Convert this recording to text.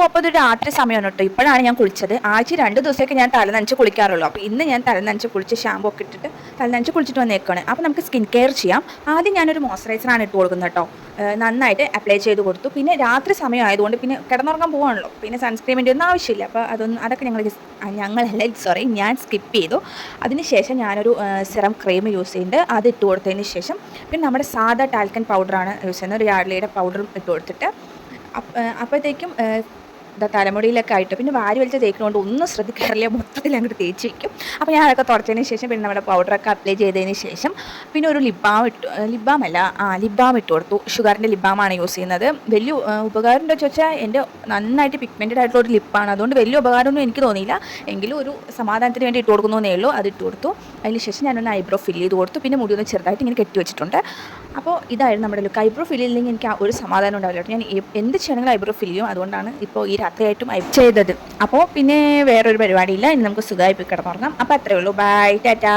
അപ്പോൾ ഇത് രാത്രി സമയമാണ് കേട്ടോ. ഇപ്പോഴാണ് ഞാൻ കുളിച്ചത്. ആഴ്ച 2 ദിവസമൊക്കെ ഞാൻ തല നനച്ച് കുളിക്കാറുള്ളൂ. അപ്പോൾ ഇന്ന് ഞാൻ തല നനച്ച് കുളിച്ച് ഷാമ്പൂ ഒക്കെ ഇട്ടിട്ട് തല നനച്ച് കുളിച്ചിട്ട് വന്നേക്കാണ്. അപ്പോൾ നമുക്ക് സ്കിൻ കെയർ ചെയ്യാം. ആദ്യം ഞാനൊരു മോയ്സ്ചറൈസറാണ് ഇട്ട് കൊടുക്കുന്നത് കേട്ടോ. നന്നായിട്ട് അപ്ലൈ ചെയ്ത് കൊടുത്തു. പിന്നെ രാത്രി സമയം ആയതുകൊണ്ട് പിന്നെ കിടന്നുറങ്ങാൻ പോകാണല്ലോ, പിന്നെ സൺസ്ക്രീമിൻ്റെ ഒന്നും ആവശ്യമില്ല. അപ്പോൾ അതൊക്കെ ഞാൻ സ്കിപ്പ് ചെയ്തു. അതിനുശേഷം ഞാനൊരു സിറം ക്രീം യൂസ് ചെയ്യുന്നുണ്ട്. അത് ഇട്ട് കൊടുത്തതിന് ശേഷം പിന്നെ നമ്മുടെ സാധാ ടാൽക്കൻ പൗഡറാണ് യൂസ് ചെയ്യുന്നത്. ഒരു യാർഡ്ലിയുടെ പൗഡറും ഇട്ട് കൊടുത്തിട്ട് അപ്പോഴത്തേക്കും തലമുടിയിലൊക്കെ ആയിട്ട് പിന്നെ വാരി വലിച്ച് തേക്കുന്നതുകൊണ്ട് ഒന്നും ശ്രദ്ധിക്കാറില്ല, മൊത്തത്തിൽ അങ്ങോട്ട് തേച്ച് വയ്ക്കും. അപ്പോൾ ഞാൻ അതൊക്കെ തുടച്ചതിന് ശേഷം പിന്നെ നമ്മുടെ പൗഡറൊക്കെ അപ്ലൈ ചെയ്തതിന് ശേഷം പിന്നെ ഒരു ലിപ് ബാം ഇട്ട് കൊടുത്തു. ഷുഗറിൻ്റെ ലിപ് ബാമാണ് യൂസ് ചെയ്യുന്നത്. വലിയ ഉപകാരം ഉണ്ടോ ചോദിച്ചാൽ എൻ്റെ നന്നായിട്ട് പിഗ്മെൻറ്റഡ് ആയിട്ടുള്ള ഒരു ലിപ്പാണ്, അതുകൊണ്ട് വലിയ ഉപകാരമൊന്നും എനിക്ക് തോന്നിയില്ല. എങ്കിലും ഒരു സമാധാനത്തിന് വേണ്ടി ഇട്ട് കൊടുക്കുന്നതേ ഉള്ളൂ. അത് ഇട്ട് കൊടുത്തു. അതിന് ശേഷം ഞാനൊന്ന് ഐബ്രോ ഫില്ല് ചെയ്ത് കൊടുത്തു. പിന്നെ മുടി ഒന്ന് ചെറുതായിട്ട് ഇങ്ങനെ കെട്ടി വെച്ചിട്ടുണ്ട്. അപ്പോൾ ഇതായിരുന്നു നമ്മുടെ ലുക്ക്. ഐബ്രോ ഫില്ല് ചെയ്തില്ലെങ്കിൽ എനിക്ക് ഒരു സമാധാനം ഉണ്ടാവില്ല. ഞാൻ എന്ത് ചെയ്യണമെങ്കിലും ഐബ്രോ ഫില്ല് ചെയ്യും. അതുകൊണ്ടാണ് ഇപ്പോൾ ഈ രാത്രിയായിട്ടും ചെയ്തത്. അപ്പോൾ പിന്നെ വേറൊരു പരിപാടിയില്ല. ഇനി നമുക്ക് സുഖമായി പോയി കിടന്നുറങ്ങാം. അപ്പോൾ അത്രയേ ഉള്ളൂ. ബൈ, ടാറ്റാ.